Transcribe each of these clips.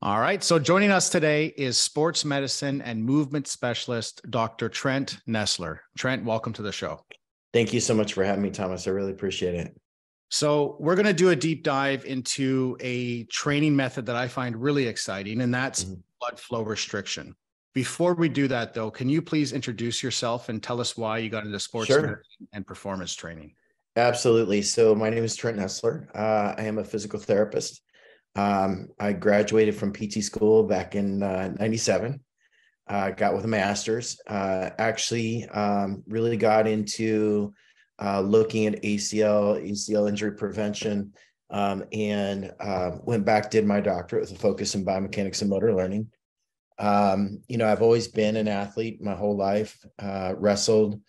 All right. So joining us today is sports medicine and movement specialist, Dr. Trent Nessler. Trent, welcome to the show. Thank you so much for having me, Thomas. I really appreciate it. So we're going to do a deep dive into a training method that I find really exciting, and that's blood flow restriction. Before we do that, though, can you please introduce yourself and tell us why you got into sports medicine and performance training? Absolutely. So my name is Trent Nessler. I am a physical therapist. I graduated from PT school back in 97. Got with a master's. Really got into looking at ACL injury prevention, and went back, did my doctorate with a focus in biomechanics and motor learning. I've always been an athlete my whole life, wrestled.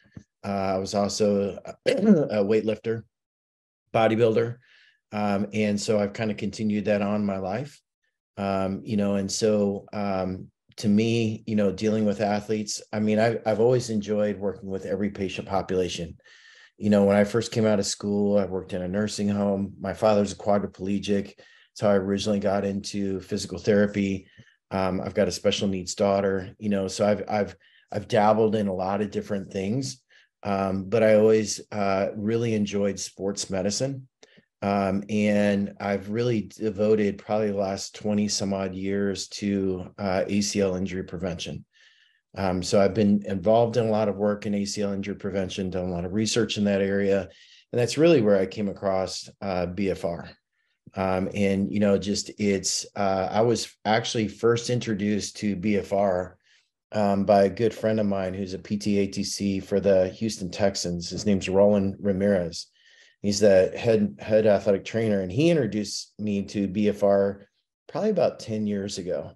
I was also a weightlifter, bodybuilder. And so I've kind of continued that on my life. To me, dealing with athletes, I've always enjoyed working with every patient population. When I first came out of school, I worked in a nursing home. My father's a quadriplegic. That's how I originally got into physical therapy. I've got a special needs daughter, so I've dabbled in a lot of different things. But I always really enjoyed sports medicine. And I've really devoted probably the last 20 some odd years to ACL injury prevention. So I've been involved in a lot of work in ACL injury prevention, done a lot of research in that area. And that's really where I came across BFR. I was actually first introduced to BFR by a good friend of mine who's a PTATC for the Houston Texans. His name's Roland Ramirez. He's the head athletic trainer, and he introduced me to BFR probably about 10 years ago.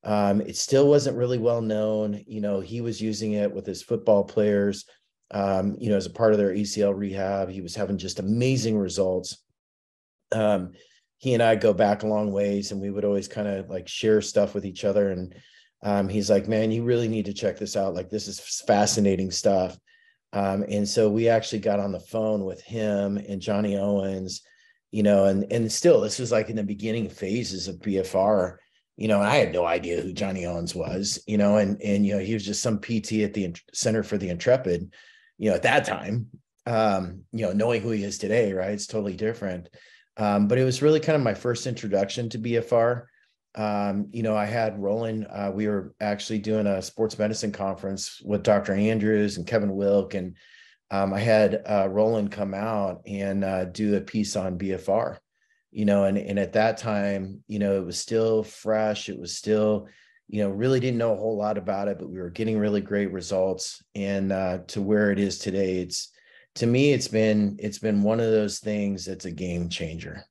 It still wasn't really well known. He was using it with his football players, as a part of their ACL rehab. He was having just amazing results. He and I go back a long ways, and we would always kind of like share stuff with each other. And he's like, man, you really need to check this out. Like, this is fascinating stuff. And so we actually got on the phone with him and Johnny Owens, and still, this was like in the beginning phases of BFR, and I had no idea who Johnny Owens was, and he was just some PT at the Center for the Intrepid, at that time, knowing who he is today, right? It's totally different. But it was really kind of my first introduction to BFR. I had Roland, we were actually doing a sports medicine conference with Dr. Andrews and Kevin Wilk. And I had Roland come out and do a piece on BFR, and at that time, it was still fresh. It was still, really didn't know a whole lot about it, but we were getting really great results. And to where it is today, to me, it's been one of those things that's a game changer.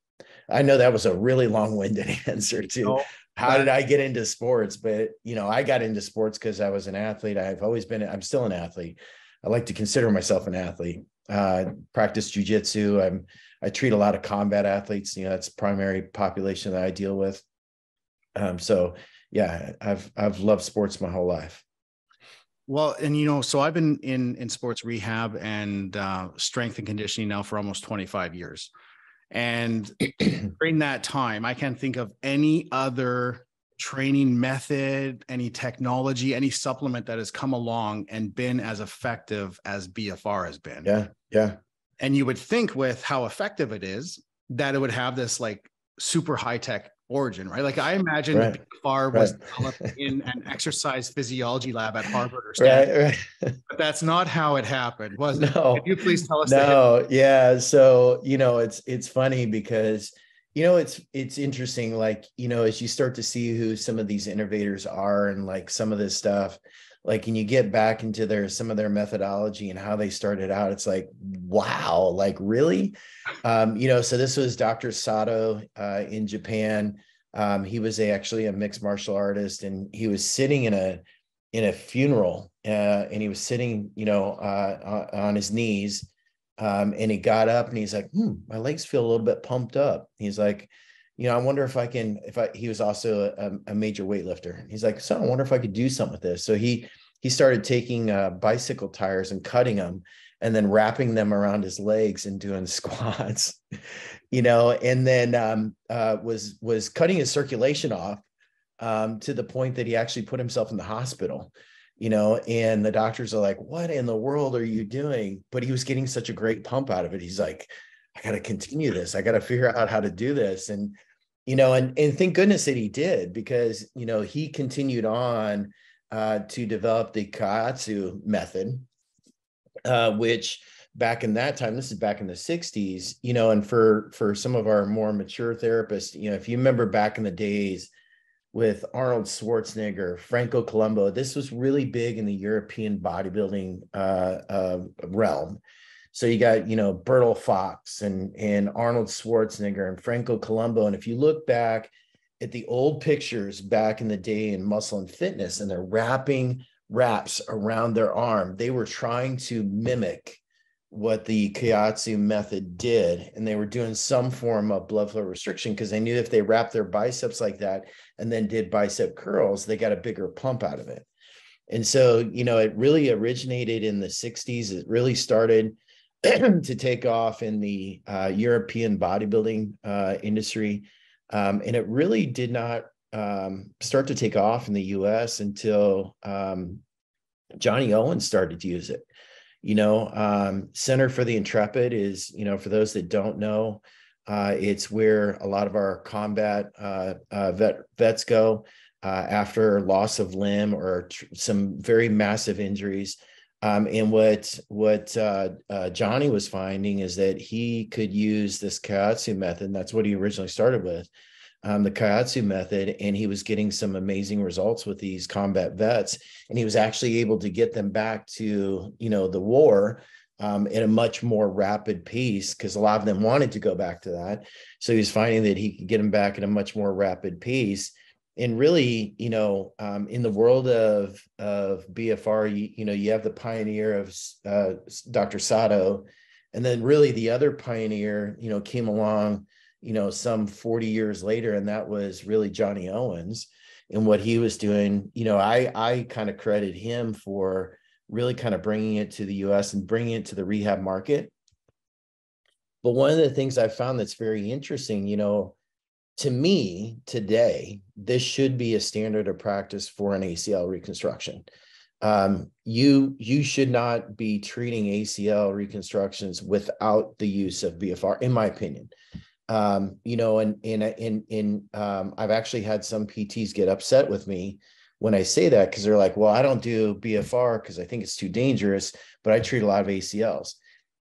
I know that was a really long-winded answer to how did I get into sports, but I got into sports because I was an athlete. I'm still an athlete. I like to consider myself an athlete. Practice jujitsu. I treat a lot of combat athletes. That's the primary population that I deal with. So yeah, I've loved sports my whole life. Well, and so I've been in sports rehab and strength and conditioning now for almost 25 years. And during that time, I can't think of any other training method, any technology, any supplement that has come along and been as effective as BFR has been. Yeah. And you would think with how effective it is that it would have this like super high tech origin, right? Like I imagine BFR was developed in an exercise physiology lab at Harvard or Stanford, but that's not how it happened, was it? No. Can you please tell us? No, yeah. So, it's funny because, it's interesting, like, as you start to see who some of these innovators are and like some of this stuff, like, and you get back into some of their methodology and how they started out, it's like, wow, like really? So this was Dr. Sato in Japan. He was actually a mixed martial artist, and he was sitting in a funeral, and he was sitting, on his knees, and he got up and he's like, my legs feel a little bit pumped up. He's like, I wonder if he was also a major weightlifter. He's like, so I wonder if I could do something with this. So he started taking bicycle tires and cutting them and then wrapping them around his legs and doing squats, and then was cutting his circulation off to the point that he actually put himself in the hospital, and the doctors are like, what in the world are you doing? But he was getting such a great pump out of it. He's like, I got to continue this. I got to figure out how to do this. And, and thank goodness that he did, because, he continued on to develop the Kaiatsu method, which back in that time, this is back in the 60s, and for some of our more mature therapists, if you remember back in the days with Arnold Schwarzenegger, Franco Columbu, this was really big in the European bodybuilding realm. So you got, Bertil Fox and Arnold Schwarzenegger and Franco Columbu. And if you look back at the old pictures back in the day in Muscle and Fitness, and they're wrapping wraps around their arm, they were trying to mimic what the Kaiatsu method did. And they were doing some form of blood flow restriction, because they knew if they wrapped their biceps like that and then did bicep curls, they got a bigger pump out of it. And so, it really originated in the 60s. It really started to take off in the European bodybuilding industry. And it really did not start to take off in the US until Johnny Owens started to use it. Center for the Intrepid is, for those that don't know, it's where a lot of our combat vets go after loss of limb or some very massive injuries. And what Johnny was finding is that he could use this Kaiatsu method, and that's what he originally started with, the Kaiatsu method, and he was getting some amazing results with these combat vets, and he was actually able to get them back to, the war at a much more rapid pace, because a lot of them wanted to go back to that. So he was finding that he could get them back at a much more rapid pace. And really, in the world of BFR, you have the pioneer of Dr. Sato, and then really the other pioneer, came along, some 40 years later, and that was really Johnny Owens. And what he was doing, I kind of credit him for really kind of bringing it to the US and bringing it to the rehab market. But one of the things I found that's very interesting, to me today, this should be a standard of practice for an ACL reconstruction. You should not be treating ACL reconstructions without the use of BFR, in my opinion. I've actually had some PTs get upset with me when I say that, because they're like, well, I don't do BFR because I think it's too dangerous, but I treat a lot of ACLs.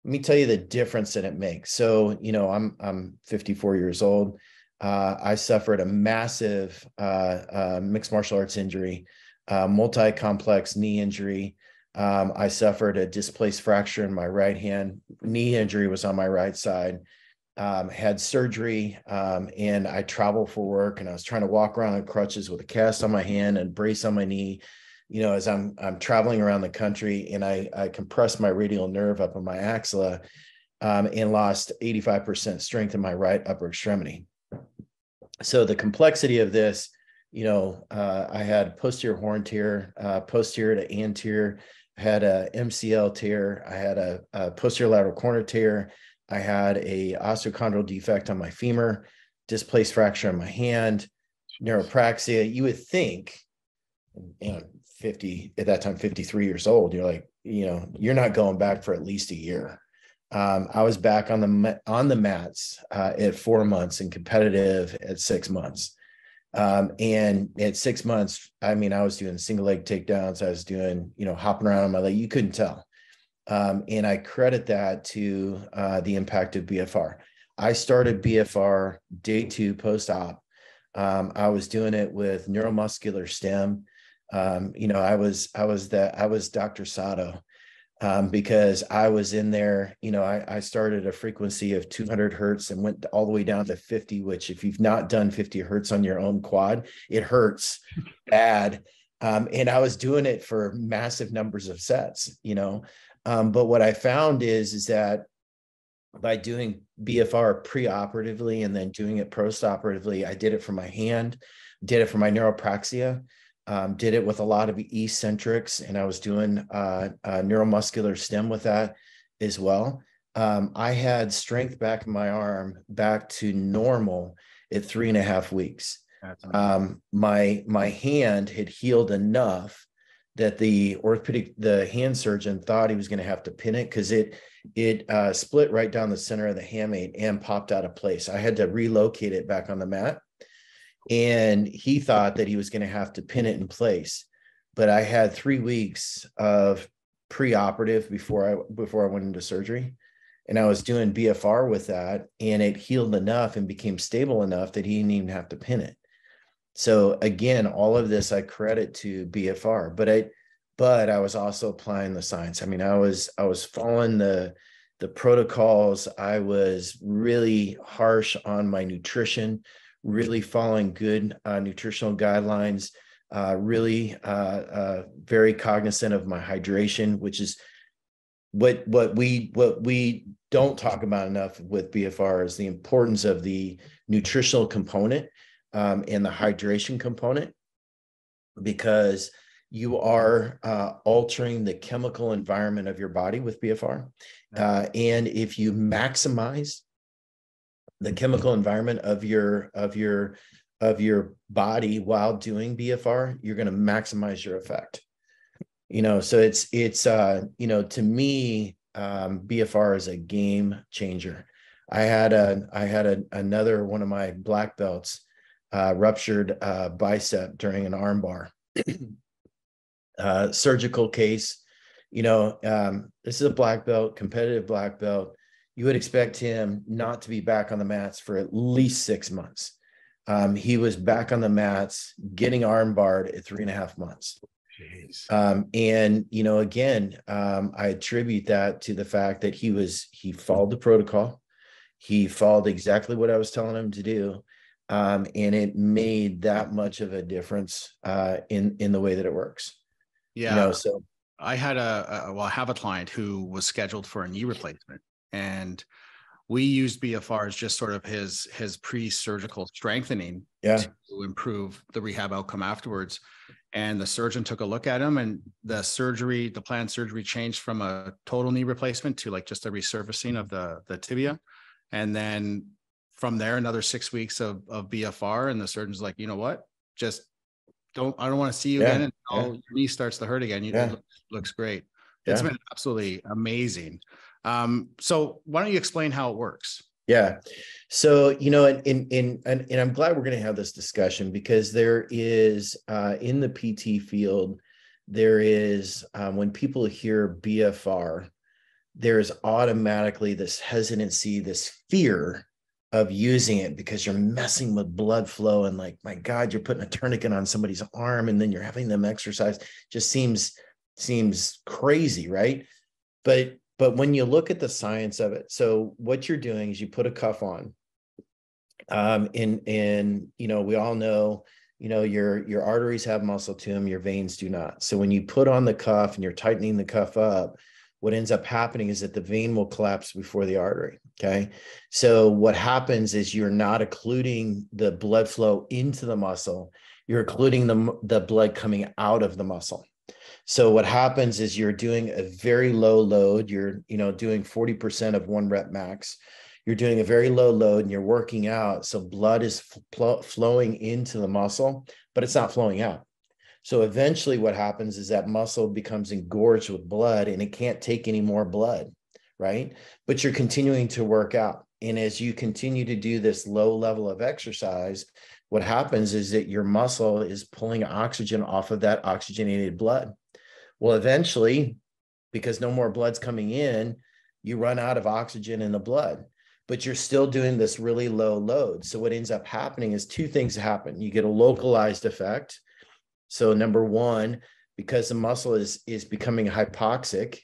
Let me tell you the difference that it makes. So, I'm 54 years old. I suffered a massive mixed martial arts injury, multi-complex knee injury. I suffered a displaced fracture in my right hand. Knee injury was on my right side. Had surgery, and I traveled for work, and I was trying to walk around on crutches with a cast on my hand and brace on my knee, as I'm traveling around the country, and I compressed my radial nerve up in my axilla, and lost 85% strength in my right upper extremity. So the complexity of this, I had posterior horn tear, posterior to anterior, I had a MCL tear, I had a posterior lateral corner tear, I had a osteochondral defect on my femur, displaced fracture on my hand, neuropraxia. You would think, 50 at that time, 53 years old, you're like, you're not going back for at least a year. I was back on the mats at 4 months and competitive at 6 months. And at 6 months, I was doing single leg takedowns. I was doing, hopping around on my leg. You couldn't tell. And I credit that to the impact of BFR. I started BFR day 2 post-op. I was doing it with neuromuscular stem. I was Dr. Sato. Because I was in there, I started a frequency of 200 hertz and went all the way down to 50, which if you've not done 50 hertz on your own quad, it hurts bad. And I was doing it for massive numbers of sets, but what I found is that by doing BFR preoperatively and then doing it postoperatively, I did it for my hand, did it for my neuropraxia, did it with a lot of eccentrics, and I was doing neuromuscular stem with that as well. I had strength back in my arm back to normal at 3.5 weeks. That's amazing. My hand had healed enough that the hand surgeon thought he was going to have to pin it, because it split right down the center of the hamate and popped out of place. I had to relocate it back on the mat, and he thought that he was going to have to pin it in place. But I had 3 weeks of preoperative before I went into surgery, and I was doing BFR with that, and it healed enough and became stable enough that he didn't even have to pin it. So again, all of this I credit to BFR, but I was also applying the science. I mean, I was following the protocols. I was really harsh on my nutrition, really following good nutritional guidelines, really very cognizant of my hydration, which is what we don't talk about enough with BFR, is the importance of the nutritional component and the hydration component, because you are altering the chemical environment of your body with BFR. And if you maximize the chemical environment of your body while doing BFR, you're going to maximize your effect. So it's to me, BFR is a game changer. I had another one of my black belts ruptured bicep during an arm bar. Surgical case. This is a black belt, competitive black belt. You would expect him not to be back on the mats for at least 6 months. He was back on the mats getting arm barred at 3.5 months. And again, I attribute that to the fact that he followed the protocol. He followed exactly what I was telling him to do. And it made that much of a difference in the way that it works. Yeah. So I had I have a client who was scheduled for a knee replacement, and we used BFR as just sort of his pre-surgical strengthening to improve the rehab outcome afterwards. And the surgeon took a look at him, and the planned surgery changed from a total knee replacement to like just a resurfacing of the tibia. And then from there, another 6 weeks of BFR, and the surgeon's like, you know what, I don't want to see you again until your knee starts to hurt again. It looks great. It's been absolutely amazing. So why don't you explain how it works? Yeah. So, and I'm glad we're going to have this discussion, because there is, in the PT field, there is, when people hear BFR, there's automatically this hesitancy, this fear of using it, because you're messing with blood flow, and like, my God, you're putting a tourniquet on somebody's arm and then you're having them exercise. Just seems crazy, right? But when you look at the science of it, so what you're doing is you put a cuff on, and we all know, your arteries have muscle to them, your veins do not. So when you put on the cuff and you're tightening the cuff up, what ends up happening is that the vein will collapse before the artery. Okay. So what happens is you're not occluding the blood flow into the muscle. You're occluding the blood coming out of the muscle. So what happens is you're doing a very low load. You're, doing 40% of 1 rep max. You're doing a very low load and you're working out. So blood is flowing into the muscle, but it's not flowing out. So eventually what happens is that muscle becomes engorged with blood and it can't take any more blood, right? But you're continuing to work out. And as you continue to do this low level of exercise, what happens is that your muscle is pulling oxygen off of that oxygenated blood. Well, eventually, because no more blood's coming in, you run out of oxygen in the blood, but you're still doing this really low load. So what ends up happening is 2 things happen. You get a localized effect. So number one, because the muscle is becoming hypoxic,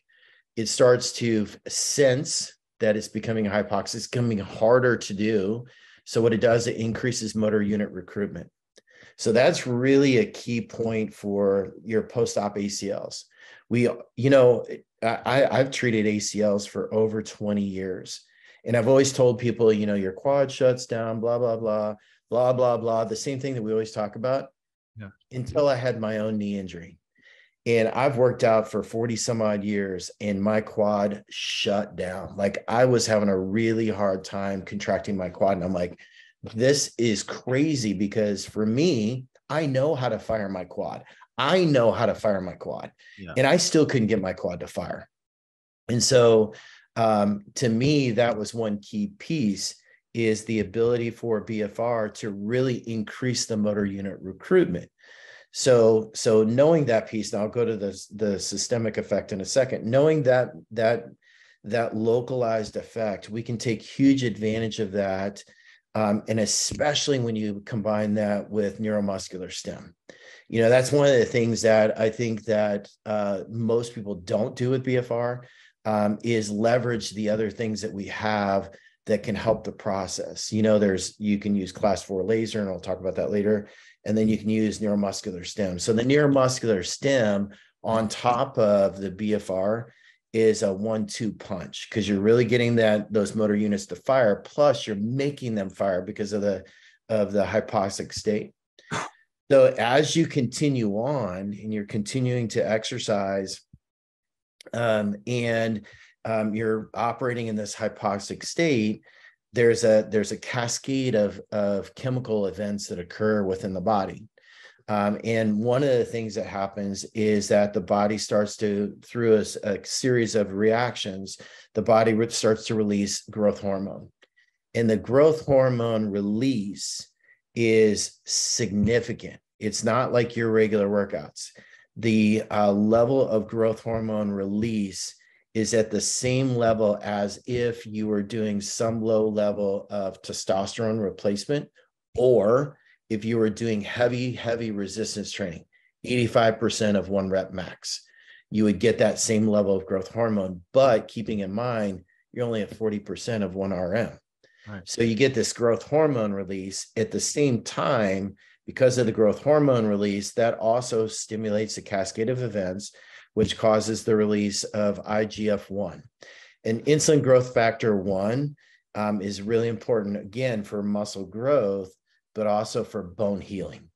it starts to sense that it's becoming hypoxic. It's becoming harder to do. So what it does, it increases motor unit recruitment. So that's really a key point for your post-op ACLs. I've treated ACLs for over 20 years. And I've always told people, your quad shuts down, blah, blah, blah, blah, blah, blah. The same thing that we always talk about. Yeah. Until I had my own knee injury. And I've worked out for 40 some odd years and my quad shut down. Like I was having a really hard time contracting my quad. And I'm like, this is crazy because for me, I know how to fire my quad. I know how to fire my quad, and I still couldn't get my quad to fire. And so to me, that was one key piece, is the ability for BFR to really increase the motor unit recruitment. So knowing that piece, and I'll go to the systemic effect in a second, knowing that localized effect, we can take huge advantage of that. And especially when you combine that with neuromuscular stem. That's one of the things that I think that most people don't do with BFR, is leverage the other things that we have that can help the process. You can use class 4 laser, and I'll talk about that later. And then you can use neuromuscular stem. So the neuromuscular stem on top of the BFR is a 1-2 punch, because you're really getting those motor units to fire, plus you're making them fire because of the hypoxic state. So as you continue on and you're continuing to exercise, and you're operating in this hypoxic state, there's a cascade of chemical events that occur within the body. And one of the things that happens is that the body starts to, through a series of reactions, the body starts to release growth hormone. And the growth hormone release is significant. It's not like your regular workouts. The level of growth hormone release is at the same level as if you were doing some low level of testosterone replacement, or if you were doing heavy resistance training, 85% of 1 rep max, you would get that same level of growth hormone, but keeping in mind, you're only at 40% of 1 RM. Right. So you get this growth hormone release at the same time. Because of the growth hormone release, that also stimulates a cascade of events, which causes the release of IGF-1. And insulin growth factor 1 is really important, again, for muscle growth, but also for bone healing.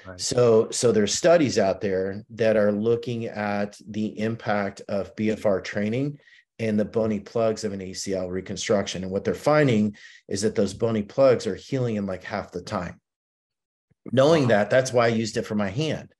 Right. So there's studies out there that are looking at the impact of BFR training and the bony plugs of an ACL reconstruction. And what they're finding is that those bony plugs are healing in like half the time. Knowing that's why I used it for my hand,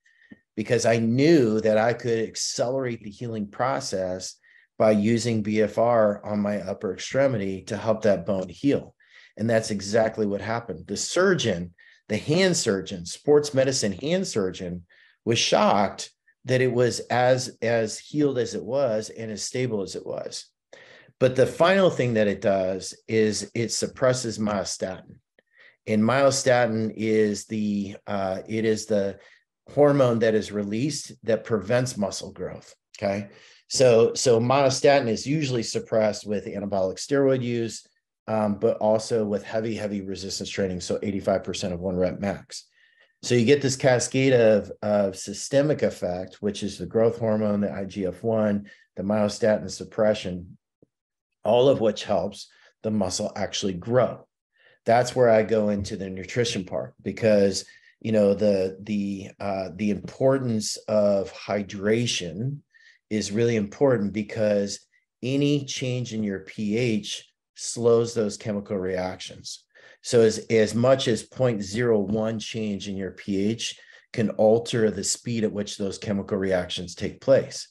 because I knew that I could accelerate the healing process by using BFR on my upper extremity to help that bone heal. And that's exactly what happened. The surgeon, the hand surgeon, sports medicine hand surgeon, was shocked that it was as healed as it was and as stable as it was. But the final thing that it does is it suppresses myostatin. And myostatin is the hormone that is released that prevents muscle growth. Okay, so myostatin is usually suppressed with anabolic steroid use, but also with heavy resistance training. So 85% of 1 rep max. So you get this cascade of systemic effect, which is the growth hormone, the IGF-1, the myostatin suppression, all of which helps the muscle actually grow. That's where I go into the nutrition part, because the importance of hydration is really important, because any change in your pH slows those chemical reactions. So as much as 0.01 change in your pH can alter the speed at which those chemical reactions take place.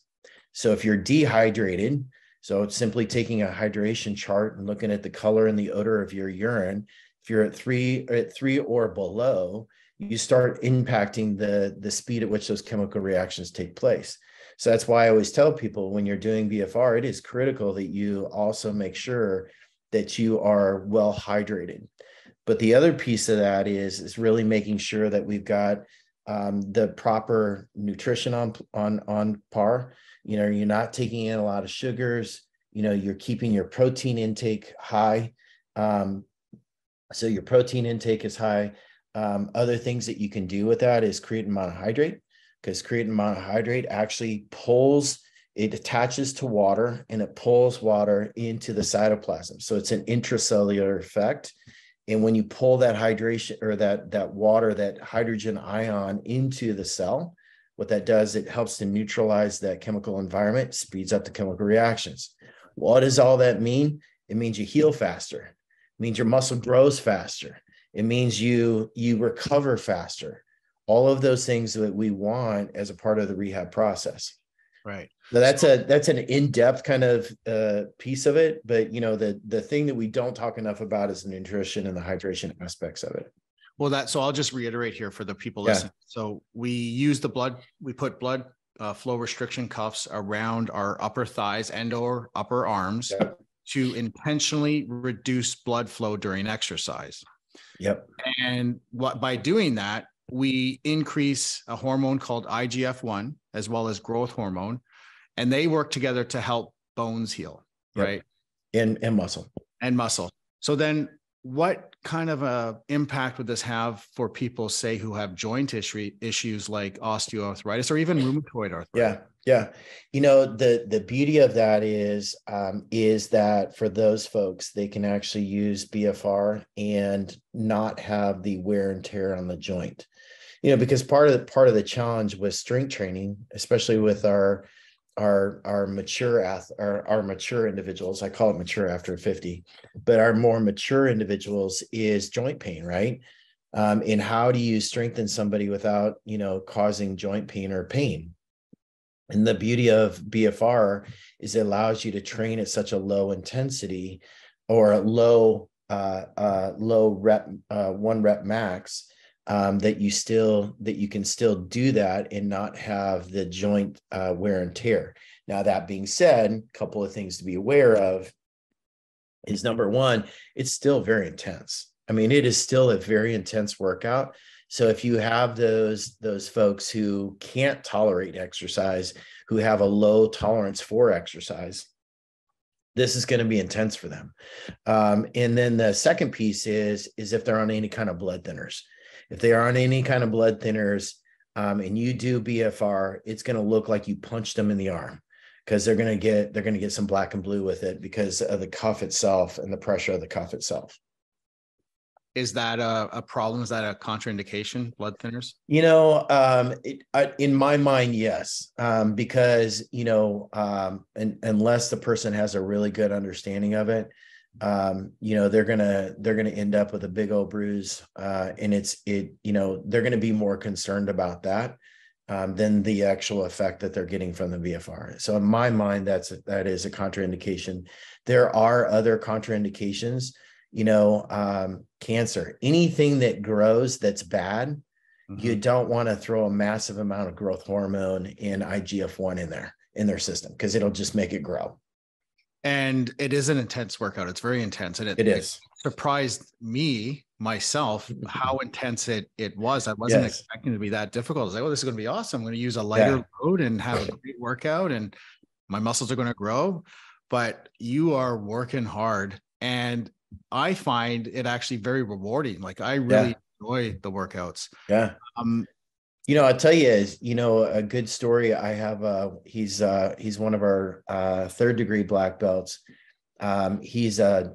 So if you're dehydrated, so it's simply taking a hydration chart and looking at the color and the odor of your urine. If you're at three or below, you start impacting the speed at which those chemical reactions take place. So that's why I always tell people, when you're doing BFR, it is critical that you also make sure that you are well hydrated. But the other piece of that is really making sure that we've got the proper nutrition on par. You're not taking in a lot of sugars. You're keeping your protein intake high. So your protein intake is high. Other things that you can do with that is creatine monohydrate, because creatine monohydrate actually it attaches to water and it pulls water into the cytoplasm. So it's an intracellular effect. And when you pull that hydration, or that water, that hydrogen ion into the cell, what that does, it helps to neutralize that chemical environment, speeds up the chemical reactions. What does all that mean? It means you heal faster. It means your muscle grows faster. It means you recover faster. All of those things that we want as a part of the rehab process. Right. Now that's an in-depth kind of piece of it, but the thing that we don't talk enough about is the nutrition and the hydration aspects of it. Well, so I'll just reiterate here for the people Yeah. listening. So we put blood flow restriction cuffs around our upper thighs and or upper arms to intentionally reduce blood flow during exercise. Yep. And by doing that, we increase a hormone called IGF-1 as well as growth hormone, and they work together to help bones heal, right? And muscle. And muscle. So then what kind of a impact would this have for people, say, who have joint issues like osteoarthritis or even rheumatoid arthritis? Yeah. The beauty of that is that for those folks, they can actually use BFR and not have the wear and tear on the joint. Because part of the challenge with strength training, especially with our mature individuals, I call it mature after 50, but our more mature individuals, is joint pain, right? And how do you strengthen somebody without, causing joint pain or pain? And the beauty of BFR is it allows you to train at such a low intensity or a low rep, 1 rep max, that you can still do that and not have the joint wear and tear. Now, that being said, a couple of things to be aware of is, number one, it's still very intense. I mean, it is still a very intense workout. So if you have those folks who can't tolerate exercise, who have a low tolerance for exercise, this is going to be intense for them. And then the second piece is if they're on any kind of blood thinners. If they are on any kind of blood thinners, and you do BFR, it's going to look like you punched them in the arm, because they're going to get some black and blue with it because of the cuff itself and the pressure of the cuff itself. Is that a problem? Is that a contraindication, blood thinners? In my mind, yes, because unless the person has a really good understanding of it, they're gonna end up with a big old bruise, and they're gonna be more concerned about that than the actual effect that they're getting from the BFR. So in my mind, that is a contraindication. There are other contraindications. Cancer, anything that grows that's bad, you don't want to throw a massive amount of growth hormone and IGF-1 in their system, because it'll just make it grow. And it is an intense workout. It's very intense. And it is. It surprised myself how intense it was. I wasn't expecting it to be that difficult. I was like, oh, this is going to be awesome. I'm going to use a lighter load and have a great workout, and my muscles are going to grow. But you are working hard, and I find it actually very rewarding. Like, I really enjoy the workouts. Yeah. I'll tell you is, a good story. I have, he's one of our 3rd degree black belts. He's a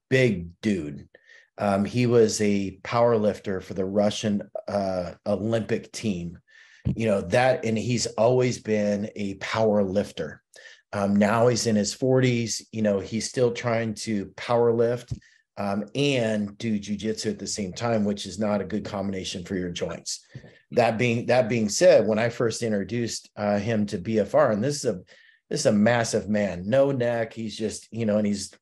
big dude. He was a power lifter for the Russian Olympic team, and he's always been a power lifter. Now he's in his 40s, he's still trying to power lift and do jujitsu at the same time, which is not a good combination for your joints. That being said, when I first introduced him to BFR, and this is a massive man, no neck, he's just, and he's,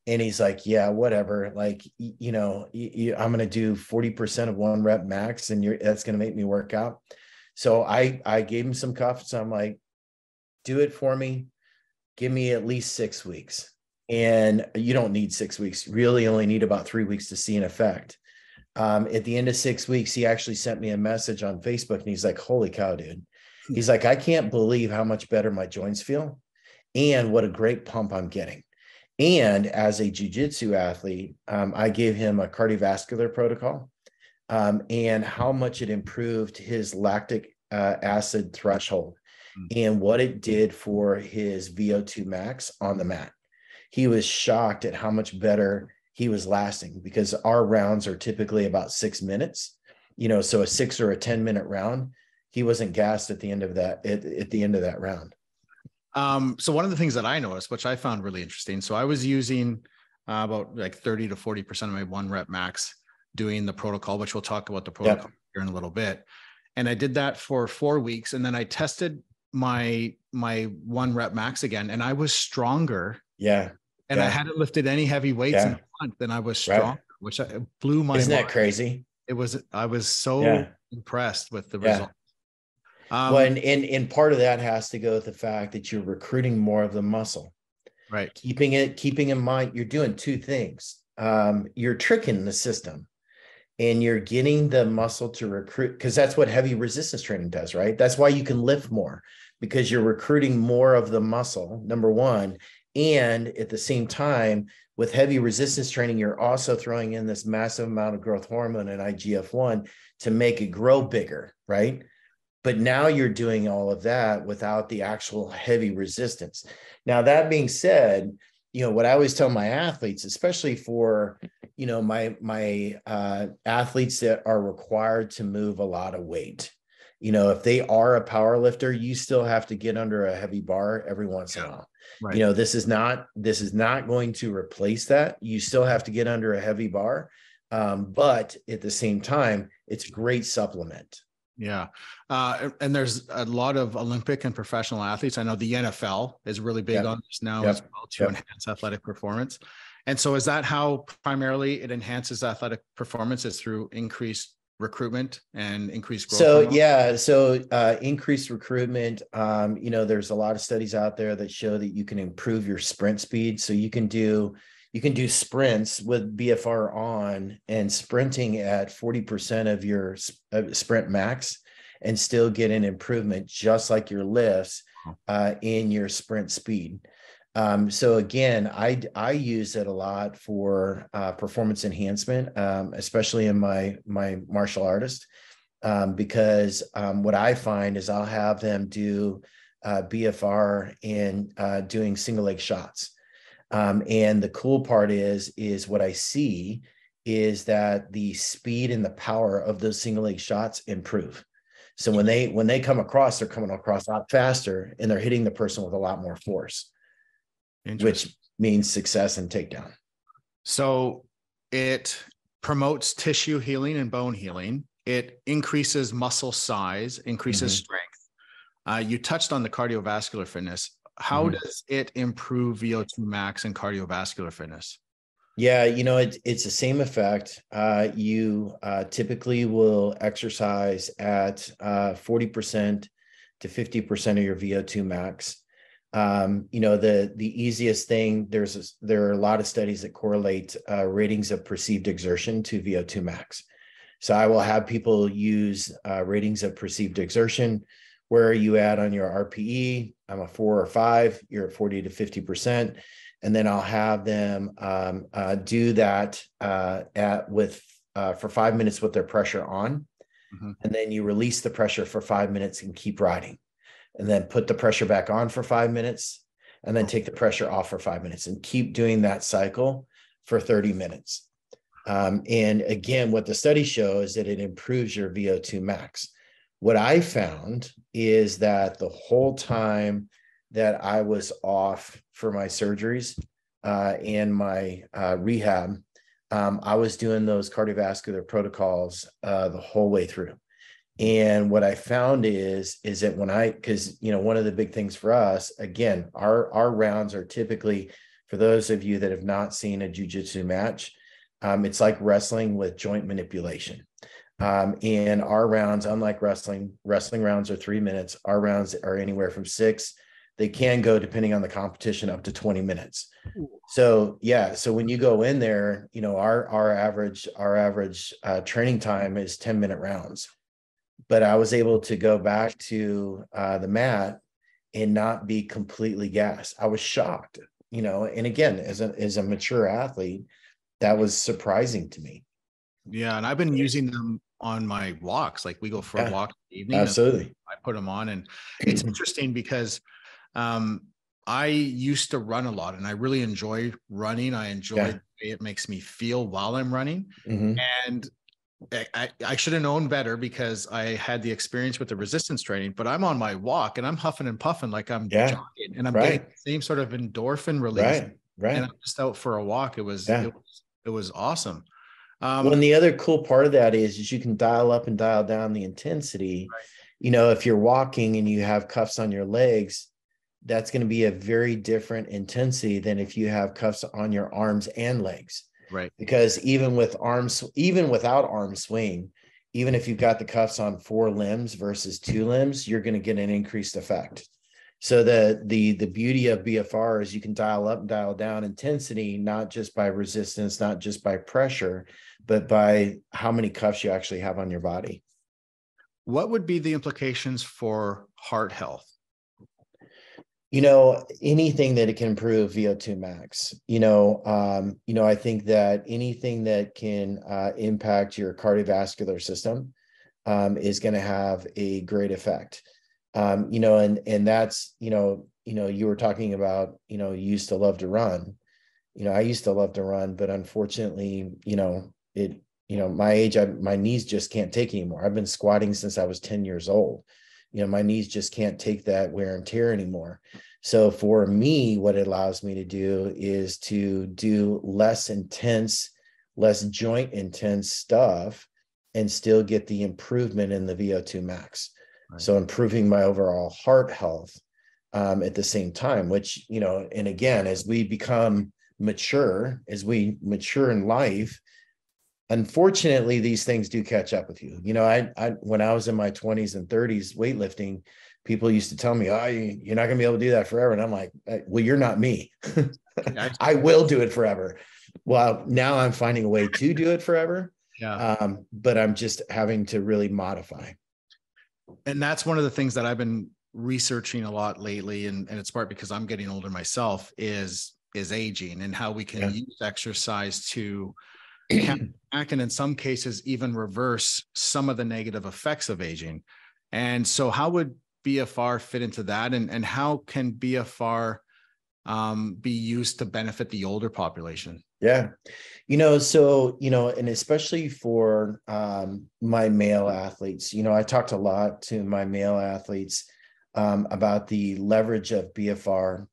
and he's like, yeah, whatever. Like, I'm going to do 40% of 1 rep max, and that's going to make me work out. So I gave him some cuffs. I'm like, do it for me. Give me at least 6 weeks. And you don't need 6 weeks. You really only need about 3 weeks to see an effect. At the end of 6 weeks, he actually sent me a message on Facebook, and he's like, holy cow, dude. He's like, I can't believe how much better my joints feel and what a great pump I'm getting. And as a jiu-jitsu athlete, I gave him a cardiovascular protocol, and how much it improved his lactic acid threshold and what it did for his VO2 max on the mat. He was shocked at how much better he was lasting, because our rounds are typically about 6 minutes, so a 6 or a 10-minute round. He wasn't gassed at the end of that, at the end of that round. So one of the things that I noticed, which I found really interesting, so I was using about like 30 to 40% of my 1 rep max doing the protocol, which we'll talk about the protocol here in a little bit. And I did that for 4 weeks. And then I tested my 1 rep max again, and I was stronger. Yeah. And I hadn't lifted any heavy weights in a month, and I was stronger, which blew my mind. Isn't that crazy? I was so impressed with the results. Well, and part of that has to go with the fact that you're recruiting more of the muscle. Right. Keeping in mind, you're doing 2 things. You're tricking the system, and you're getting the muscle to recruit, because that's what heavy resistance training does, right? That's why you can lift more, because you're recruiting more of the muscle, number one. And at the same time, with heavy resistance training, you're also throwing in this massive amount of growth hormone and IGF-1 to make it grow bigger, right? But now you're doing all of that without the actual heavy resistance. Now, that being said, what I always tell my athletes, especially for, my athletes that are required to move a lot of weight, if they are a power lifter, you still have to get under a heavy bar every once in a while. Right. This is not going to replace that. You still have to get under a heavy bar. But at the same time, it's a great supplement. Yeah. And there's a lot of Olympic and professional athletes. I know the NFL is really big on this now as well to enhance athletic performance. And so is that how primarily it enhances athletic performance, is through increased recruitment and increased growth? So increased recruitment, there's a lot of studies out there that show that you can improve your sprint speed. So you can do sprints with BFR on, and sprinting at 40% of your sprint max, and still get an improvement, just like your lifts in your sprint speed. So again, I use it a lot for performance enhancement, especially in my martial artist, because what I find is I'll have them do BFR in doing single leg shots. And the cool part is what I see is that the speed and the power of those single leg shots improve. So when they come across, they're coming across a lot faster, and they're hitting the person with a lot more force, which means success and takedown. So it promotes tissue healing and bone healing. It increases muscle size, increases strength. You touched on the cardiovascular fitness. How does it improve VO2 max and cardiovascular fitness? Yeah, it's the same effect. You typically will exercise at 40% to 50% of your VO2 max. The easiest thing, there are a lot of studies that correlate ratings of perceived exertion to VO2 max. So I will have people use ratings of perceived exertion, where you add on your RPE. I'm a 4 or 5, you're at 40 to 50%. And then I'll have them do that for 5 minutes with their pressure on. And then you release the pressure for 5 minutes and keep riding. And then put the pressure back on for 5 minutes, and then take the pressure off for 5 minutes, and keep doing that cycle for 30 minutes. And again, what the study shows is that it improves your VO2 max. What I found is that the whole time that I was off for my surgeries and my rehab, I was doing those cardiovascular protocols the whole way through. And what I found is that because one of the big things for us, again, our rounds are typically, for those of you that have not seen a jiu-jitsu match, it's like wrestling with joint manipulation. And our rounds, unlike wrestling rounds are 3 minutes. Our rounds are anywhere from 6. They can go, depending on the competition, up to 20 minutes. So when you go in there, our average training time is 10-minute rounds. But I was able to go back to the mat and not be completely gassed. I was shocked, and again, as a mature athlete, that was surprising to me. Yeah. And I've been using them on my walks. Like, we go for a walk in the evening. Absolutely. I put them on, and it's interesting because I used to run a lot, and I really enjoy running. I enjoy the way it makes me feel while I'm running. And I should have known better, because I had the experience with the resistance training, but I'm on my walk and I'm huffing and puffing like I'm jogging, and I'm getting the same sort of endorphin release Right. and I'm just out for a walk. Yeah. It was awesome. Well, and the other cool part of that is you can dial up and dial down the intensity. If you're walking and you have cuffs on your legs, that's going to be a very different intensity than if you have cuffs on your arms and legs. Right. Because even without arm swing, even if you've got the cuffs on 4 limbs versus 2 limbs, you're going to get an increased effect. So the beauty of BFR is you can dial up and dial down intensity, not just by resistance, not just by pressure, but by how many cuffs you actually have on your body. What would be the implications for heart health? Anything that it can improve VO2 max. I think that anything that can impact your cardiovascular system is going to have a great effect. And that's, you were talking about, you used to love to run. I used to love to run, but unfortunately, my age, my knees just can't take anymore. I've been squatting since I was 10 years old. My knees just can't take that wear and tear anymore. So for me, what it allows me to do is to do less intense, less joint intense stuff and still get the improvement in the VO2 max. Right. So improving my overall heart health at the same time, which, and again, as we mature in life, unfortunately, these things do catch up with you. I when I was in my 20s and 30s weightlifting, people used to tell me, "Oh, you're not going to be able to do that forever." And I'm like, "Well, you're not me. I will do it forever." Well, now I'm finding a way to do it forever. Yeah. But I'm just having to really modify. And that's one of the things that I've been researching a lot lately, and it's part because I'm getting older myself, is aging and how we can use exercise to counteract and in some cases even reverse some of the negative effects of aging. And so how would BFR fit into that? And how can BFR be used to benefit the older population? Yeah. And especially for my male athletes, I talked a lot to my male athletes about the leverage of BFR,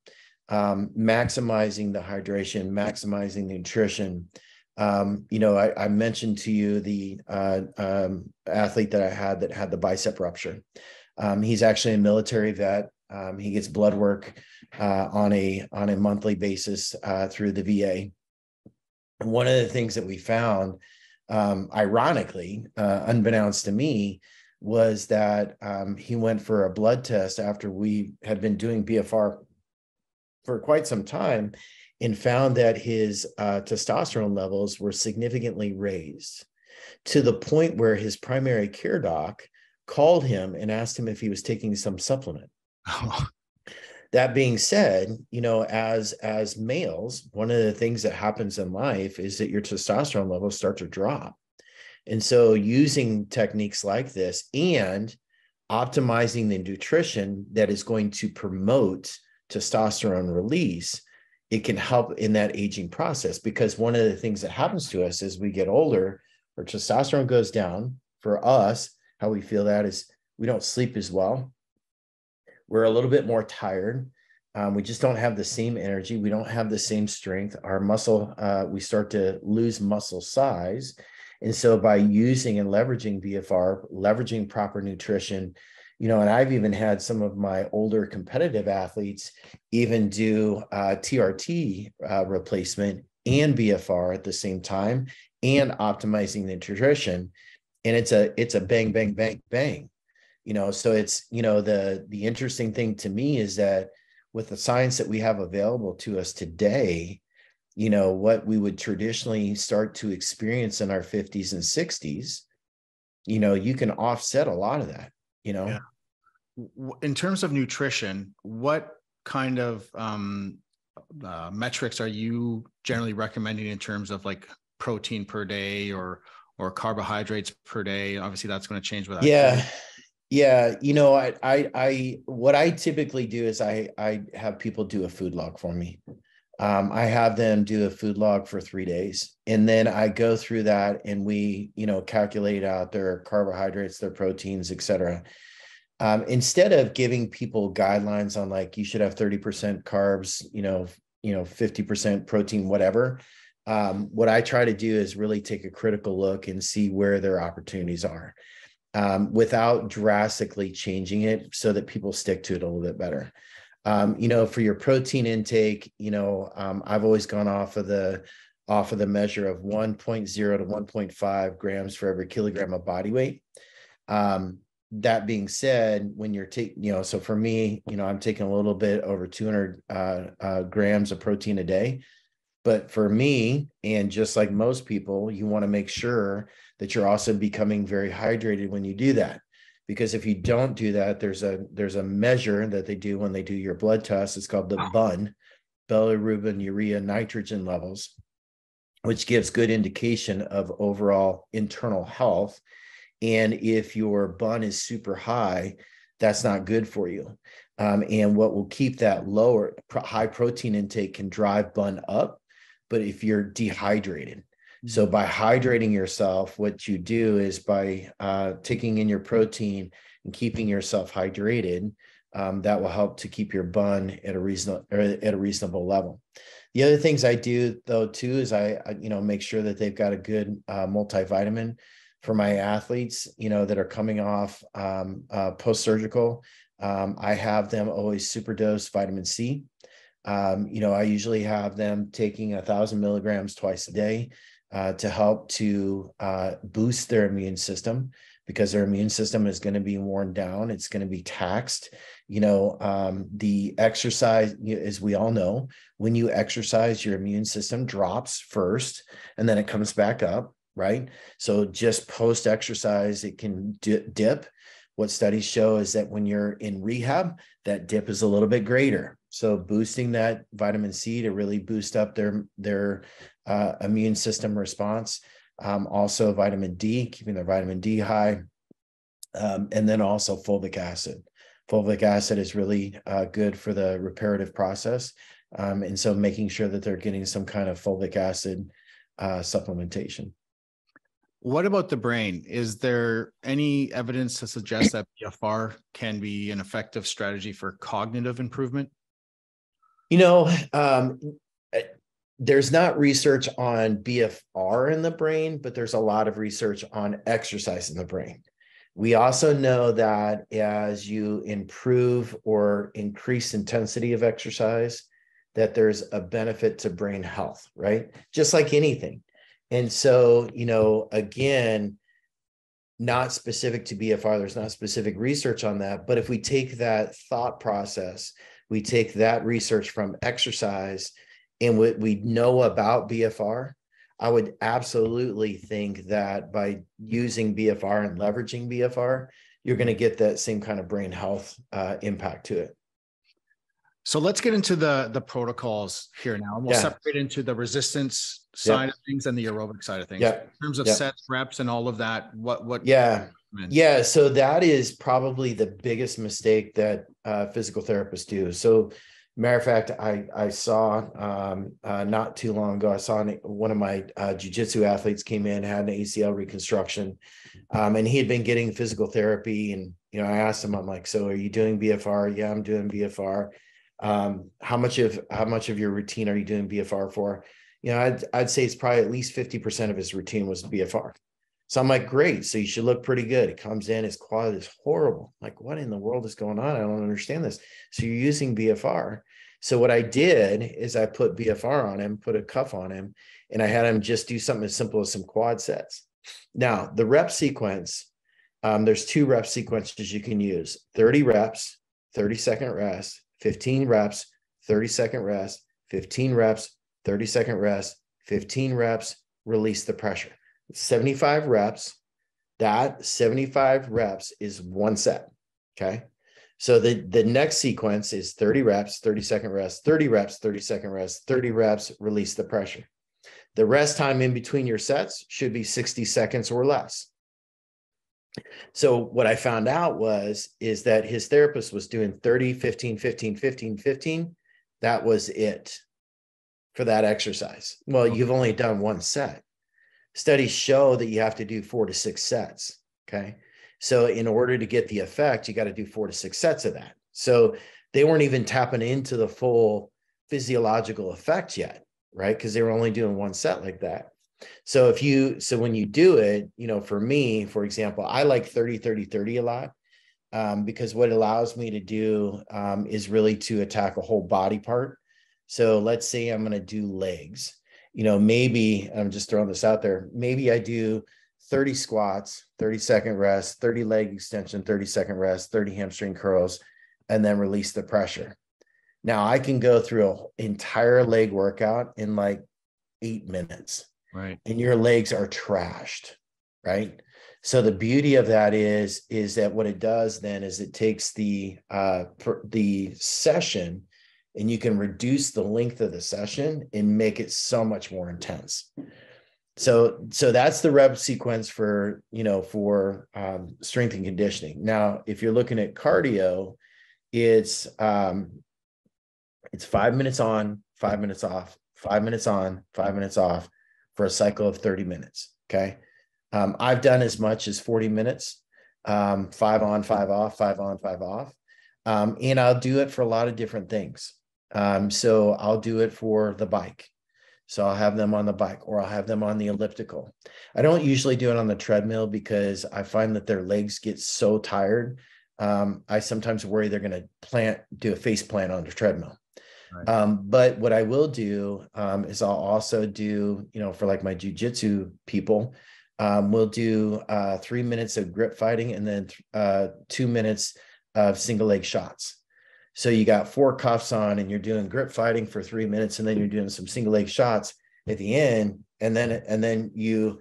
maximizing the hydration, maximizing the nutrition. I mentioned to you the athlete that I had that had the bicep rupture. He's actually a military vet. He gets blood work on a monthly basis through the VA. And one of the things that we found, ironically, unbeknownst to me, was that he went for a blood test after we had been doing BFR for quite some time, and found that his testosterone levels were significantly raised to the point where his primary care doc called him and asked him if he was taking some supplement. That being said, as males, one of the things that happens in life is that your testosterone levels start to drop. And so using techniques like this and optimizing the nutrition that is going to promote testosterone release, it can help in that aging process. Because one of the things that happens to us as we get older, our testosterone goes down. For us, how we feel that is we don't sleep as well. We're a little bit more tired. We just don't have the same energy. We don't have the same strength. Our muscle, we start to lose muscle size. And so by using and leveraging BFR, leveraging proper nutrition, and I've even had some of my older competitive athletes even do TRT replacement and BFR at the same time and optimizing the nutrition. And it's a bang, bang, bang, bang. So it's, the interesting thing to me is that with the science that we have available to us today, what we would traditionally start to experience in our 50s and 60s, you can offset a lot of that, Yeah. In terms of nutrition, what kind of metrics are you generally recommending in terms of like protein per day or carbohydrates per day? Obviously that's going to change with activity. Yeah. I what I typically do is I have people do a food log for me. I have them do a food log for 3 days, and then I go through that and we, calculate out their carbohydrates, their proteins, et cetera. Instead of giving people guidelines on like, you should have 30% carbs, 50% protein, whatever. What I try to do is really take a critical look and see where their opportunities are, without drastically changing it, so that people stick to it a little bit better. For your protein intake, I've always gone off of the measure of 1.0 to 1.5 grams for every kilogram of body weight. That being said, when you're taking, so for me, I'm taking a little bit over 200 grams of protein a day. But for me, and just like most people, you want to make sure that you're also becoming very hydrated when you do that. Because if you don't do that, there's a measure that they do when they do your blood test. It's called the BUN, bilirubin urea nitrogen levels, which gives good indication of overall internal health. And if your BUN is super high, that's not good for you. And what will keep that lower, high protein intake can drive BUN up, but if you're dehydrated. So by hydrating yourself, what you do is by taking in your protein and keeping yourself hydrated, that will help to keep your BUN at a reasonable level. The other things I do though too is I make sure that they've got a good multivitamin for my athletes, that are coming off post-surgical. I have them always super dose vitamin C. I usually have them taking 1,000 milligrams twice a day to help to boost their immune system, because their immune system is going to be worn down. It's going to be taxed. The exercise, as we all know, when you exercise, your immune system drops first and then it comes back up, right? So just post-exercise, it can dip. What studies show is that when you're in rehab, that dip is a little bit greater. So boosting that vitamin C to really boost up their immune system response. Also vitamin D, keeping their vitamin D high. And then also fulvic acid. Fulvic acid is really good for the reparative process. And so making sure that they're getting some kind of fulvic acid supplementation. What about the brain? Is there any evidence to suggest that BFR can be an effective strategy for cognitive improvement? There's not research on BFR in the brain, but there's a lot of research on exercise in the brain. We also know that as you improve or increase intensity of exercise, that there's a benefit to brain health, right? Just like anything. And so, again, not specific to BFR, there's not specific research on that. But if we take that thought process, we take that research from exercise and what we know about BFR, I would absolutely think that by using BFR and leveraging BFR, you're going to get that same kind of brain health impact to it. So let's get into the protocols here now. And we'll separate into the resistance side of things and the aerobic side of things. In terms of sets, reps, and all of that, what? Yeah. So that is probably the biggest mistake that physical therapists do. So matter of fact, I saw not too long ago, I saw one of my jiu-jitsu athletes came in, had an ACL reconstruction, and he had been getting physical therapy. And, I asked him, I'm like, so are you doing BFR? Yeah, I'm doing BFR. How much of your routine are you doing BFR for? I'd say it's probably at least 50% of his routine was BFR. So I'm like, great. So you should look pretty good. It comes in, his quad is horrible. I'm like, what in the world is going on? I don't understand this. So you're using BFR. So what I did is I put BFR on him, put a cuff on him, and I had him just do something as simple as some quad sets. Now, the rep sequence, there's 2 rep sequences you can use: 30 reps, 30-second rest, 15 reps, 30-second rest, 15 reps, 30-second rest, 15 reps, release the pressure. 75 reps. That 75 reps is 1 set. Okay. So the next sequence is 30 reps, 30-second rest, 30 reps, 30-second rest, 30 reps, release the pressure. The rest time in between your sets should be 60 seconds or less. So what I found out is that his therapist was doing 30, 15, 15, 15, 15. That was it for that exercise. Well, you've only done 1 set. Studies show that you have to do 4 to 6 sets. Okay. So in order to get the effect, you got to do 4 to 6 sets of that. So they weren't even tapping into the full physiological effect yet, right? Because they were only doing one set like that. So when you do it, for me, for example, I like 30-30-30 a lot, because what it allows me to do is really to attack a whole body part. So let's say I'm going to do legs, maybe I'm just throwing this out there. Maybe I do 30 squats, 30-second rest, 30 leg extension, 30-second rest, 30 hamstring curls, and then release the pressure. Now I can go through an entire leg workout in like 8 minutes. Right. And your legs are trashed, right? So the beauty of that is that what it does then is it takes the session, and you can reduce the length of the session and make it so much more intense. So that's the rep sequence for strength and conditioning. Now, if you're looking at cardio, it's 5 minutes on, 5 minutes off, 5 minutes on, 5 minutes off for a cycle of 30 minutes. Okay. I've done as much as 40 minutes, 5 on, 5 off, 5 on, 5 off. And I'll do it for a lot of different things. So I'll do it for the bike. So I'll have them on the bike, or I'll have them on the elliptical. I don't usually do it on the treadmill because I find that their legs get so tired. I sometimes worry they're going to do a face plant on the treadmill. Right. But what I will do is I'll also do, for like my jujitsu people, we'll do 3 minutes of grip fighting and then 2 minutes of single leg shots. So you got 4 cuffs on and you're doing grip fighting for 3 minutes, and then you're doing some single leg shots at the end, and then you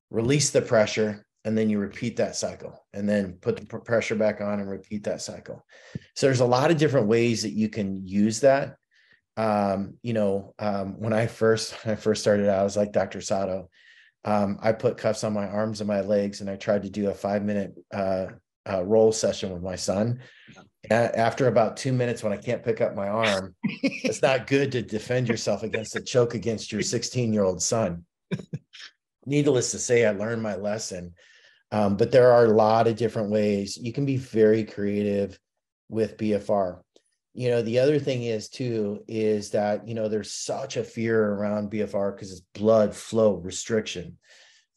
release the pressure, and then you repeat that cycle, and then put the pressure back on and repeat that cycle. So there's a lot of different ways that you can use that. When I first started out, I was like Dr. Sato. I put cuffs on my arms and my legs, and I tried to do a 5-minute roll session with my son. After about 2 minutes, when I can't pick up my arm, it's not good to defend yourself against a choke against your 16-year-old son. Needless to say, I learned my lesson. But there are a lot of different ways. You can be very creative with BFR. The other thing is that, there's such a fear around BFR because it's blood flow restriction.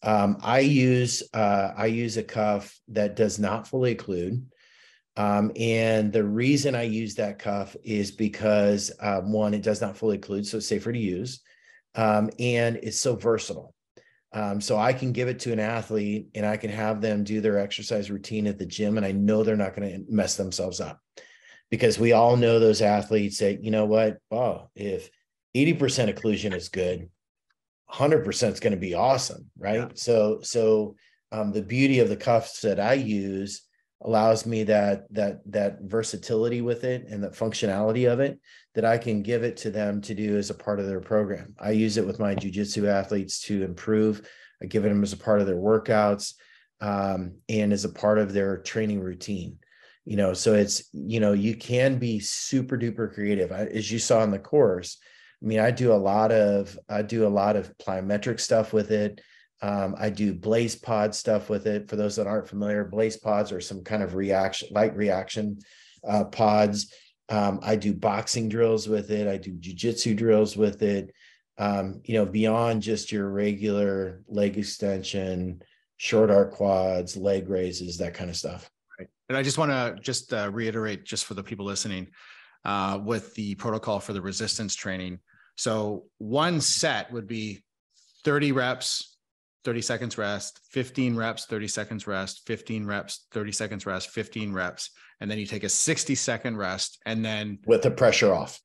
I use a cuff that does not fully occlude. And the reason I use that cuff is because, one, it does not fully occlude, so it's safer to use. And it's so versatile. So I can give it to an athlete and I can have them do their exercise routine at the gym, and I know they're not going to mess themselves up, because we all know those athletes that, if 80% occlusion is good, 100% is going to be awesome. Right. Yeah. So the beauty of the cuffs that I use allows me that versatility with it and the functionality of it, that I can give it to them to do as a part of their program. I use it with my jiu-jitsu athletes to improve. I give it them as a part of their workouts, and as a part of their training routine. So it's, you can be super duper creative. As you saw in the course, I do a lot of plyometric stuff with it. I do blaze pod stuff with it. For those that aren't familiar, blaze pods are some kind of light reaction pods. I do boxing drills with it. I do jiu-jitsu drills with it. Beyond just your regular leg extension, short arc quads, leg raises, that kind of stuff. Right. And I just want to reiterate, just for the people listening, with the protocol for the resistance training. So one set would be 30 reps, 30 seconds rest, 15 reps, 30 seconds rest, 15 reps, 30 seconds rest, 15 reps. And then you take a 60-second rest, and then with the pressure off.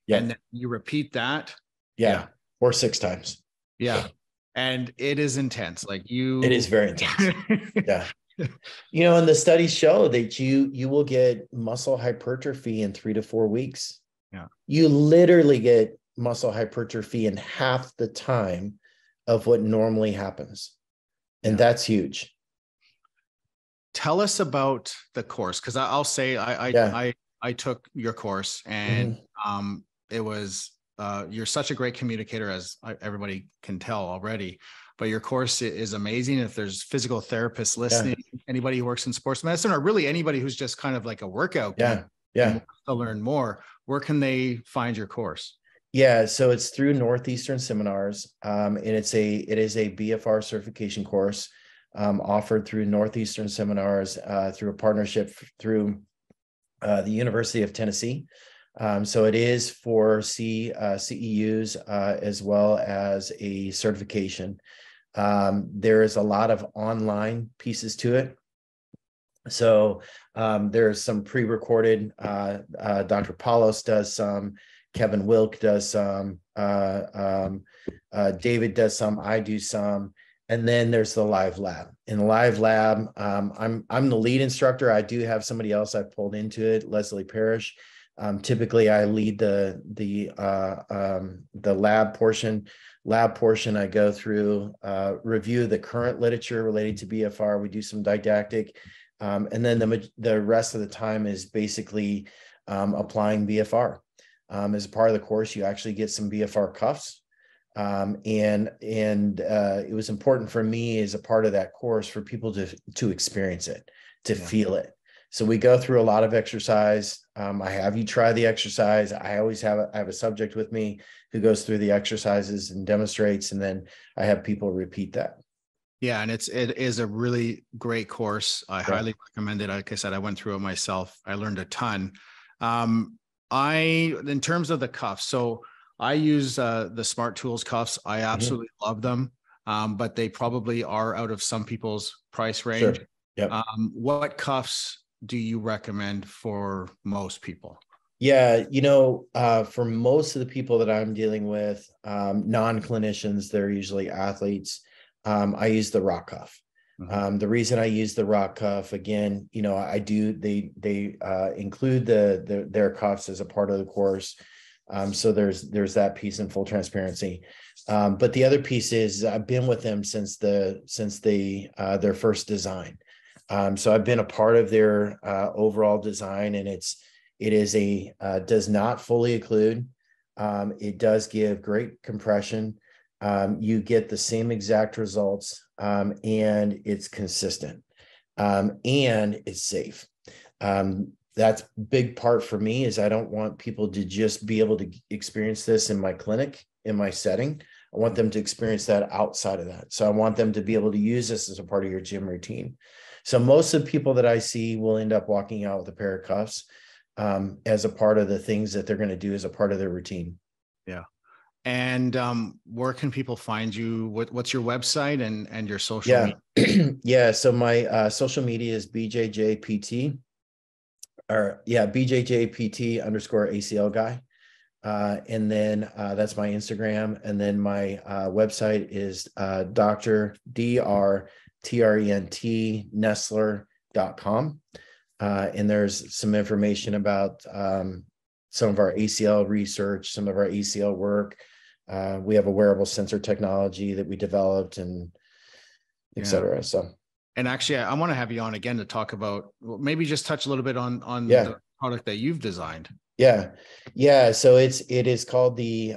Yeah. And then you repeat that. Yeah. Or 6 times. Yeah. And it is intense. It is very intense. Yeah. And the studies show that you will get muscle hypertrophy in 3 to 4 weeks. Yeah. You literally get muscle hypertrophy in half the time of what normally happens. And that's huge. Tell us about the course. Cause I'll say, I took your course, and it was, you're such a great communicator, as everybody can tell already, but your course is amazing. If there's physical therapists listening, anybody who works in sports medicine, or really anybody who's just kind of like a workout guy, and Yeah. wants to learn more, where can they find your course? Yeah, so it's through Northeastern Seminars, and it is a BFR certification course offered through Northeastern Seminars through a partnership through the University of Tennessee. So it is for CEUs as well as a certification. There is a lot of online pieces to it. So there's some pre-recorded. Dr. Paulos does some. Kevin Wilk does some. David does some. I do some. And then there's the live lab. In the live lab, I'm the lead instructor. I do have somebody else I've pulled into it, Leslie Parrish. Typically, I lead the lab portion. Lab portion, I go through, review the current literature related to BFR. We do some didactic, and then the rest of the time is basically applying BFR. As a part of the course, you actually get some BFR cuffs. And it was important for me as a part of that course for people to experience it, to feel it. So we go through a lot of exercise. I have you try the exercise. I always have a subject with me who goes through the exercises and demonstrates, and then I have people repeat that. Yeah, and it is a really great course. I highly recommend it. Like I said, I went through it myself. I learned a ton. In terms of the cuffs, so I use the Smart Tools cuffs. I absolutely love them, but they probably are out of some people's price range. Sure. Yep. What cuffs do you recommend for most people? Yeah, for most of the people that I'm dealing with, non-clinicians, they're usually athletes. I use the rock cuff. The reason I use the rock cuff, again, they include their cuffs as a part of the course. So there's that piece in full transparency. But the other piece is I've been with them since their first design. So I've been a part of their overall design, and does not fully occlude. It does give great compression. You get the same exact results, and it's consistent, and it's safe. That's a big part for me is I don't want people to just be able to experience this in my clinic, in my setting. I want them to experience that outside of that. So I want them to be able to use this as a part of your gym routine. So most of the people that I see will end up walking out with a pair of cuffs as a part of the things that they're going to do as a part of their routine. Yeah. And where can people find you? What's your website and your social media? Yeah. So my social media is BJJPT, BJJPT_ACL guy. And then that's my Instagram. And then my website is Dr. Nessler.com. And there's some information about some of our ACL research, some of our ACL work. We have a wearable sensor technology that we developed, and et cetera. So, and actually, I want to have you on again to talk about, maybe just touch a little bit on the product that you've designed. Yeah. So it is called we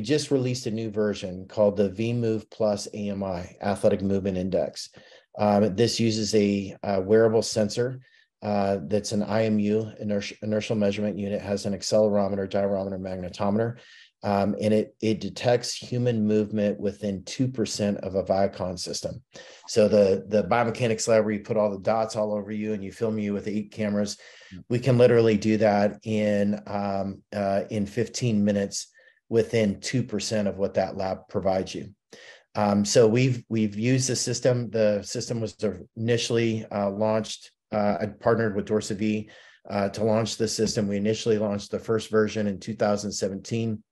just released a new version called the V-Move Plus AMI, Athletic Movement Index. This uses a wearable sensor that's an IMU, inertial measurement unit, has an accelerometer, gyrometer, magnetometer, and it detects human movement within 2% of a Viacom system. So the biomechanics lab where you put all the dots all over you and you film you with 8 cameras, we can literally do that in 15 minutes within 2% of what that lab provides you. So we've used the system. The system was initially launched. I partnered with Dorsa V to launch the system. We initially launched the first version in 2017.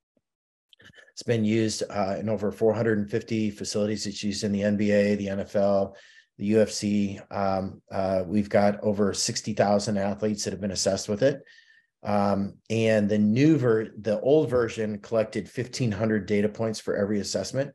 It's been used in over 450 facilities. It's used in the NBA, the NFL, the UFC. We've got over 60,000 athletes that have been assessed with it. And the old version collected 1,500 data points for every assessment.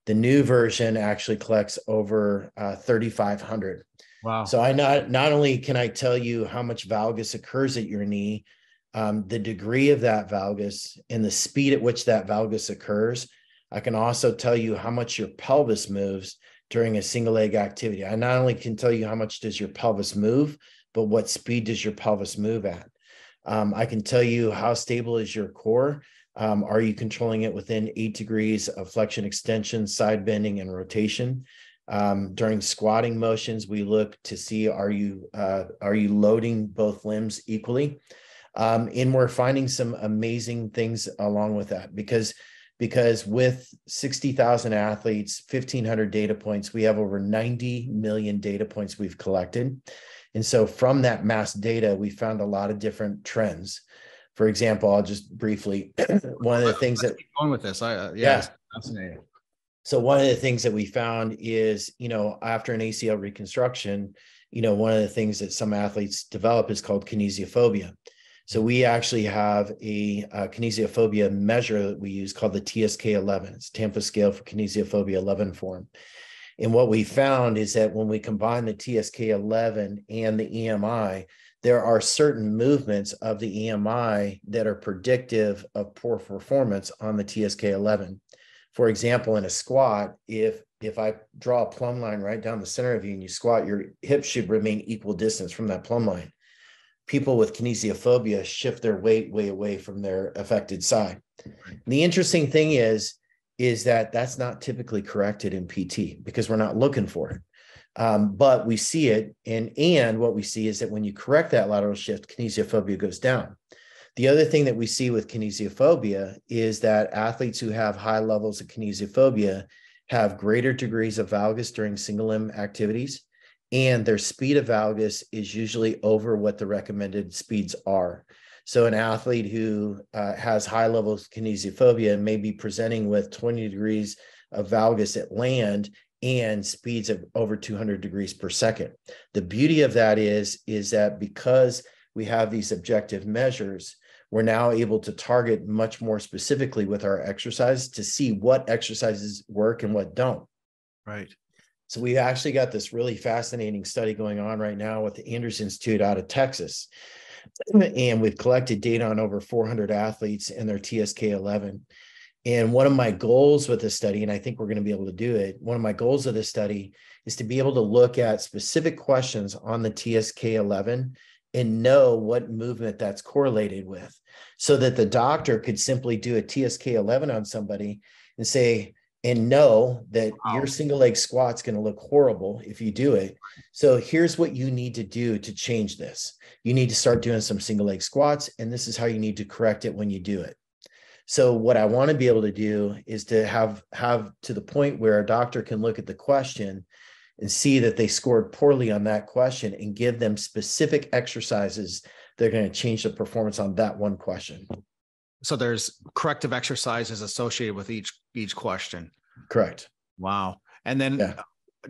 The new version actually collects over 3,500. Wow. So I not only can I tell you how much valgus occurs at your knee, the degree of that valgus and the speed at which that valgus occurs, I can also tell you how much your pelvis moves during a single leg activity. I not only can tell you how much does your pelvis move, but what speed does your pelvis move at? I can tell you how stable is your core. Are you controlling it within 8 degrees of flexion, extension, side bending, and rotation? During squatting motions, we look to see, are you loading both limbs equally? And we're finding some amazing things along with that, because with 60,000 athletes, 1,500 data points, we have over 90 million data points we've collected. And so from that mass data, we found a lot of different trends. For example, I'll just briefly, one of the things that— keep going with this. Yeah. It's fascinating. So one of the things that we found is, after an ACL reconstruction, one of the things that some athletes develop is called kinesiophobia. So we actually have a kinesiophobia measure that we use called the TSK-11. It's Tampa Scale for Kinesiophobia 11 form. And what we found is that when we combine the TSK-11 and the EMI, there are certain movements of the EMI that are predictive of poor performance on the TSK-11. For example, in a squat, if I draw a plumb line right down the center of you and you squat, your hips should remain equal distance from that plumb line. People with kinesiophobia shift their weight way away from their affected side. Right. The interesting thing is that that's not typically corrected in PT because we're not looking for it. But we see it, and what we see is that when you correct that lateral shift, kinesiophobia goes down. The other thing that we see with kinesiophobia is that athletes who have high levels of kinesiophobia have greater degrees of valgus during single limb activities, and their speed of valgus is usually over what the recommended speeds are. So an athlete who has high levels of kinesiophobia may be presenting with 20 degrees of valgus at land and speeds of over 200 degrees per second. The beauty of that is that because we have these objective measures, we're now able to target much more specifically with our exercise to see what exercises work and what don't. Right. So we've actually got this really fascinating study going on right now with the Andrews Institute out of Texas. And we've collected data on over 400 athletes and their TSK-11. And one of my goals with this study, and I think we're going to be able to do it, one of my goals of this study is to be able to look at specific questions on the TSK-11 and know what movement that's correlated with, so that the doctor could simply do a TSK-11 on somebody and say, and know that your single leg squat's going to look horrible if you do it. So here's what you need to do to change this. You need to start doing some single leg squats, and this is how you need to correct it when you do it. So what I want to be able to do is to have to the point where a doctor can look at the question and see that they scored poorly on that question and give them specific exercises that are going to change the performance on that one question. So there's corrective exercises associated with each question. Correct. Wow. And then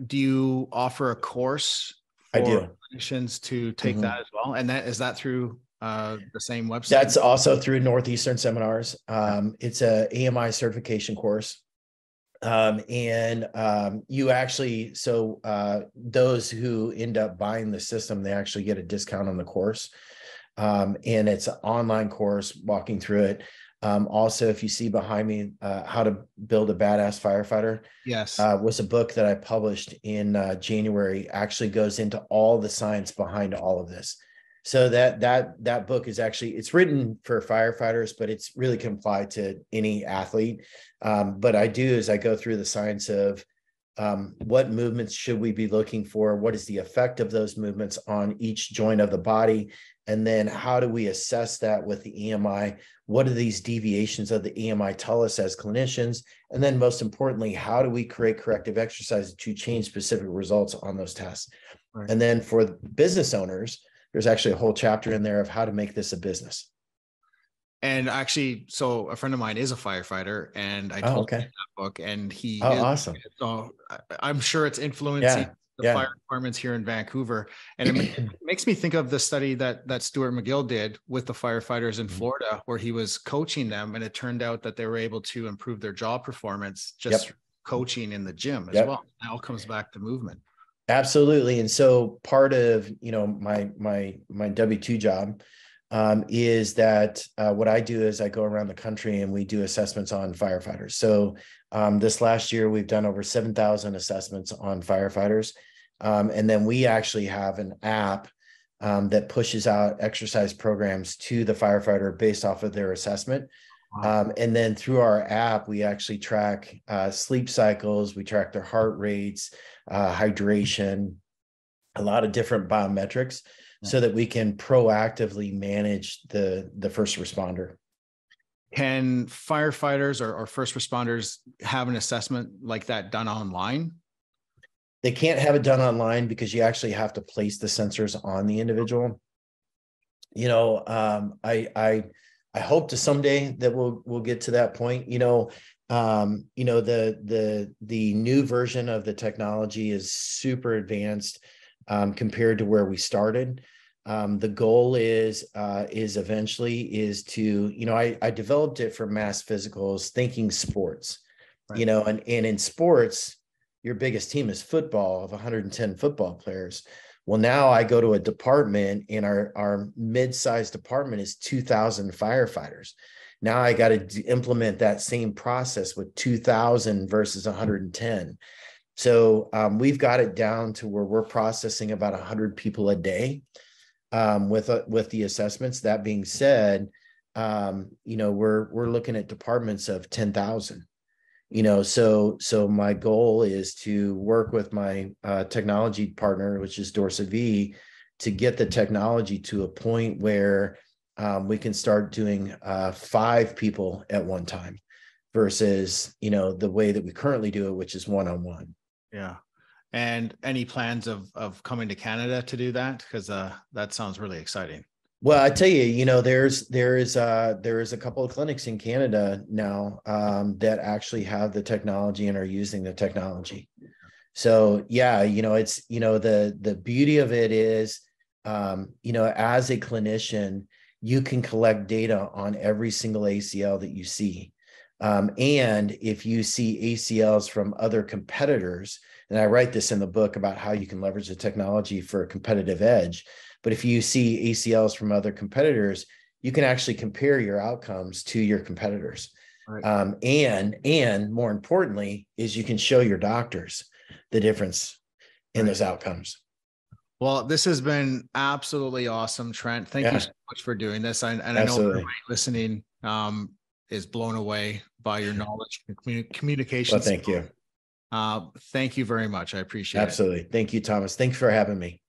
do you offer a course for clinicians to take that as well? And is that through the same website? That's also through Northeastern Seminars. It's a AMI certification course. You actually, those who end up buying the system, they actually get a discount on the course. And it's an online course walking through it. Also, if you see behind me, How to Build a Badass Firefighter, was a book that I published in January, actually goes into all the science behind all of this. So that book is actually, it's written for firefighters, but it's really can apply to any athlete. But I go through the science of what movements should we be looking for? What is the effect of those movements on each joint of the body? And then how do we assess that with the EMI? What do these deviations of the EMI tell us as clinicians? And then most importantly, how do we create corrective exercises to change specific results on those tests? Right. And then for business owners, there's actually a whole chapter in there of how to make this a business. And actually, so a friend of mine is a firefighter, and I told him that book, and he is awesome. So I'm sure it's influencing the fire departments here in Vancouver. And it makes me think of the study that Stuart McGill did with the firefighters in Florida, where he was coaching them, and it turned out that they were able to improve their job performance just coaching in the gym as well. It all comes back to movement. Absolutely. And so part of, my W-2 job is that what I do is I go around the country and we do assessments on firefighters. So this last year, we've done over 7,000 assessments on firefighters. And then we actually have an app that pushes out exercise programs to the firefighter based off of their assessment. Wow. And then through our app, we actually track sleep cycles, we track their heart rates, hydration, a lot of different biometrics, so that we can proactively manage the first responder. Can firefighters or first responders have an assessment like that done online? They can't have it done online because you actually have to place the sensors on the individual. You know, I hope to someday that we'll get to that point. The new version of the technology is super advanced compared to where we started. The goal is eventually to, I developed it for mass physicals, thinking sports, Right. and in sports, your biggest team is football of 110 football players. Well, now I go to a department and our mid-sized department is 2,000 firefighters. Now I got to implement that same process with 2,000 versus 110. So we've got it down to where we're processing about 100 people a day with the assessments. That being said, we're looking at departments of 10,000. So my goal is to work with my technology partner, which is Dorsa V, to get the technology to a point where we can start doing 5 people at one time versus, the way that we currently do it, which is one-on-one. Yeah. And any plans of coming to Canada to do that? Because that sounds really exciting. Well, I tell you, there is a couple of clinics in Canada now that actually have the technology and are using the technology. So yeah, it's the beauty of it is, as a clinician, you can collect data on every single ACL that you see, and if you see ACLs from other competitors, and I write this in the book about how you can leverage the technology for a competitive edge. But if you see ACLs from other competitors, you can actually compare your outcomes to your competitors. Right. And more importantly, is you can show your doctors the difference in those outcomes. Well, this has been absolutely awesome, Trent. Thank you so much for doing this. And I know everybody listening is blown away by your knowledge and communication. Well, thank you. Thank you very much. I appreciate it. Absolutely. Thank you, Thomas. Thanks for having me.